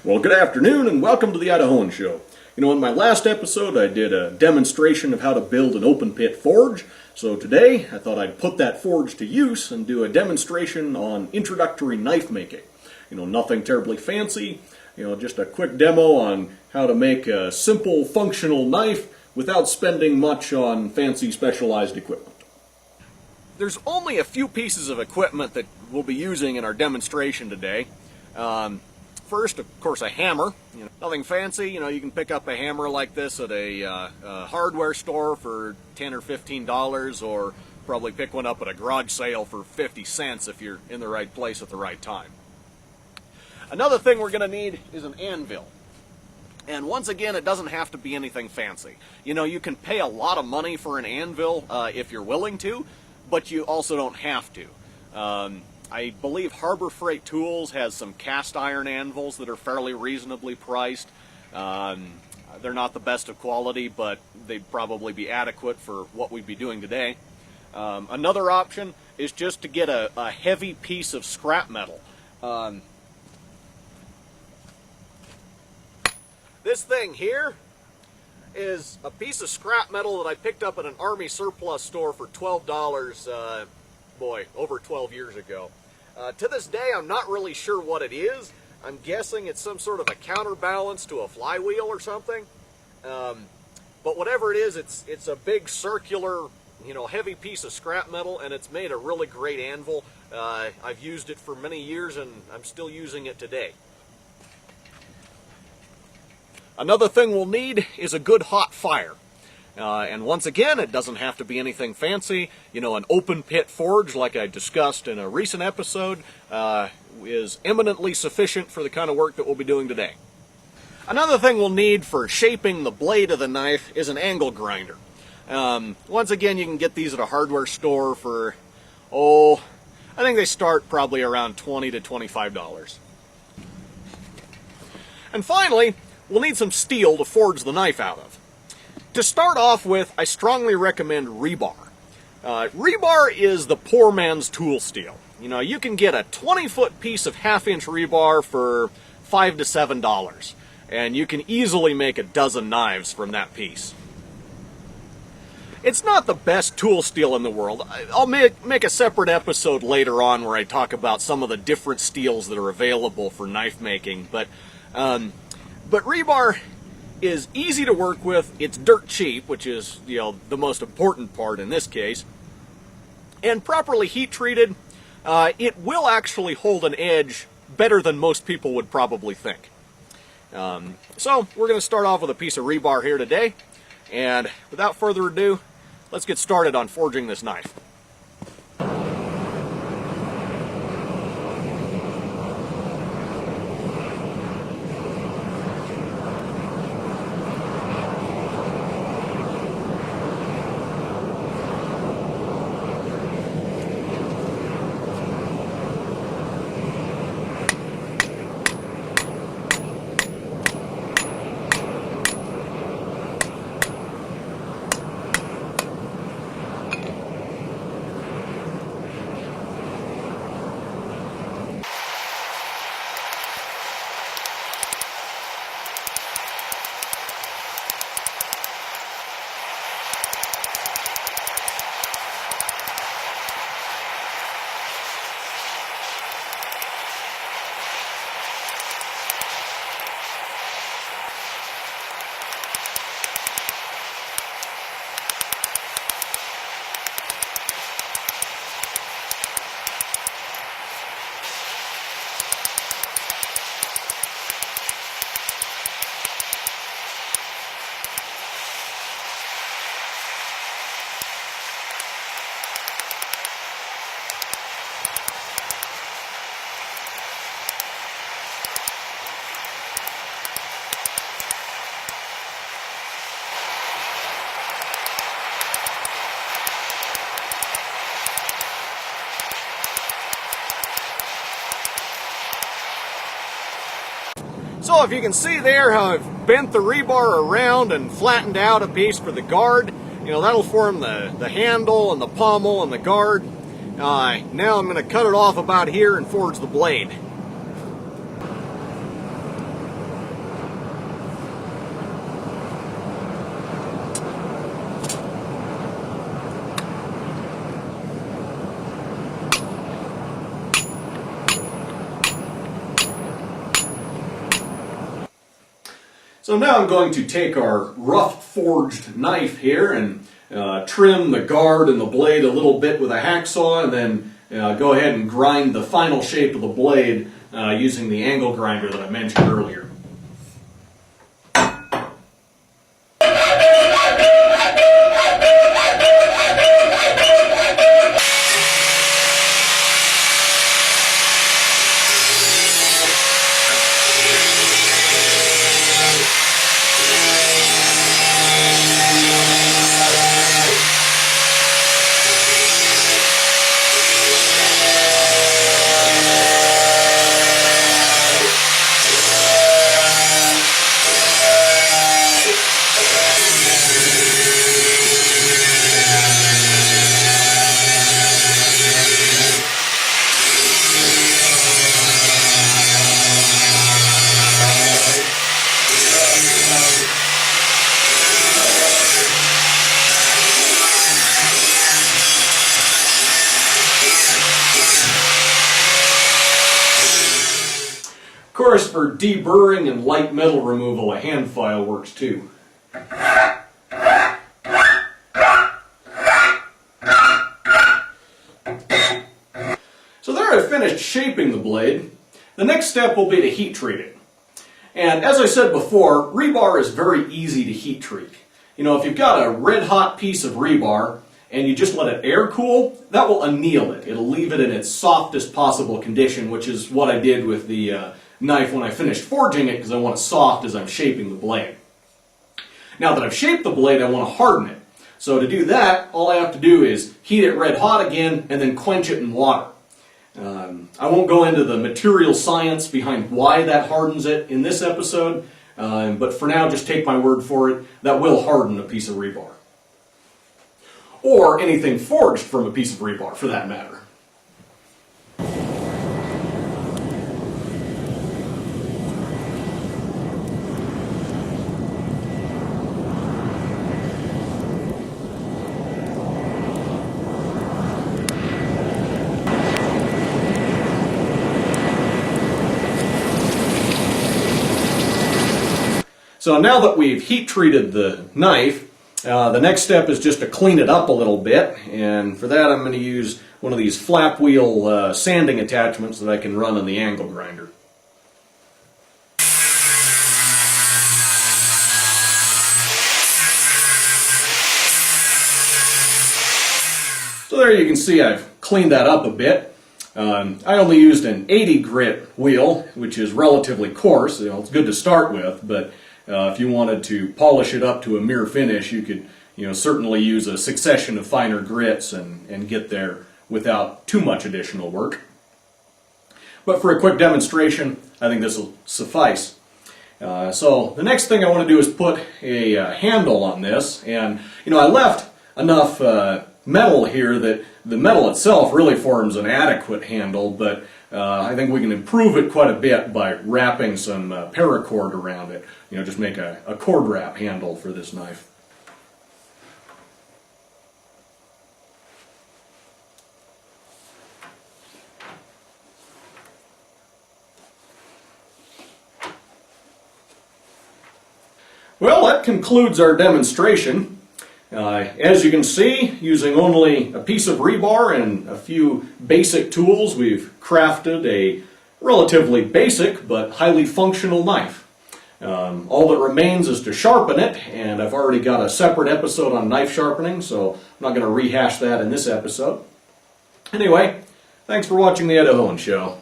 Well, good afternoon and welcome to the Idahoan Show. In my last episode I did a demonstration of how to build an open pit forge. So today I thought I'd put that forge to use and do a demonstration on introductory knife making. Nothing terribly fancy, just a quick demo on how to make a simple functional knife without spending much on fancy specialized equipment. There's only a few pieces of equipment that we'll be using in our demonstration today. First, of course, a hammer. Nothing fancy. You can pick up a hammer like this at a hardware store for $10 or $15, or probably pick one up at a garage sale for 50 cents if you're in the right place at the right time. Another thing we're going to need is an anvil. And once again, it doesn't have to be anything fancy. You can pay a lot of money for an anvil if you're willing to, but you also don't have to. I believe Harbor Freight Tools has some cast iron anvils that are fairly reasonably priced. They're not the best of quality, but they'd probably be adequate for what we'd be doing today. Another option is just to get a heavy piece of scrap metal. This thing here is a piece of scrap metal that I picked up at an Army surplus store for $12, over 12 years ago. To this day, I'm not really sure what it is. I'm guessing it's some sort of a counterbalance to a flywheel or something. But whatever it is, it's a big circular, heavy piece of scrap metal, and it's made a really great anvil. I've used it for many years, and I'm still using it today. Another thing we'll need is a good hot fire. And once again, it doesn't have to be anything fancy. An open pit forge, like I discussed in a recent episode, is eminently sufficient for the kind of work that we'll be doing today. Another thing we'll need for shaping the blade of the knife is an angle grinder. Once again, you can get these at a hardware store for, I think they start probably around $20 to $25. And finally, we'll need some steel to forge the knife out of. To start off with, I strongly recommend rebar. Rebar is the poor man's tool steel. You can get a 20-foot piece of half-inch rebar for $5 to $7, and you can easily make a dozen knives from that piece. It's not the best tool steel in the world. I'll make a separate episode later on where I talk about some of the different steels that are available for knife making, but rebar is easy to work with, it's dirt cheap, which is the most important part in this case, and properly heat treated, it will actually hold an edge better than most people would probably think. So we're going to start off with a piece of rebar here today, and without further ado, let's get started on forging this knife. So if you can see there how I've bent the rebar around and flattened out a piece for the guard, that'll form the handle and the pommel and the guard. Now I'm going to cut it off about here and forge the blade. So now I'm going to take our rough forged knife here and trim the guard and the blade a little bit with a hacksaw, and then go ahead and grind the final shape of the blade using the angle grinder that I mentioned earlier. Of course, for deburring and light metal removal, a hand file works too. So there I've finished shaping the blade. The next step will be to heat treat it. And as I said before, rebar is very easy to heat treat. You know, if you've got a red hot piece of rebar and you just let it air cool, that will anneal it. It'll leave it in its softest possible condition, which is what I did with the knife when I finished forging it, because I want it soft as I'm shaping the blade. Now that I've shaped the blade, I want to harden it. So to do that, all I have to do is heat it red hot again and then quench it in water. I won't go into the material science behind why that hardens it in this episode, but for now just take my word for it, that will harden a piece of rebar. Or anything forged from a piece of rebar, for that matter. So now that we've heat treated the knife, the next step is just to clean it up a little bit, and for that I'm going to use one of these flap wheel sanding attachments that I can run on the angle grinder. So there you can see I've cleaned that up a bit. I only used an 80 grit wheel, which is relatively coarse. You know, it's good to start with, but if you wanted to polish it up to a mere finish, you could, certainly use a succession of finer grits and get there without too much additional work. But for a quick demonstration, I think this will suffice. So the next thing I want to do is put a handle on this, and I left enough metal here that the metal itself really forms an adequate handle, but I think we can improve it quite a bit by wrapping some paracord around it. Just make a cord wrap handle for this knife. Well, that concludes our demonstration. As you can see, using only a piece of rebar and a few basic tools, we've crafted a relatively basic but highly functional knife. All that remains is to sharpen it, and I've already got a separate episode on knife sharpening, so I'm not going to rehash that in this episode. Anyway, thanks for watching the Idahoan Show.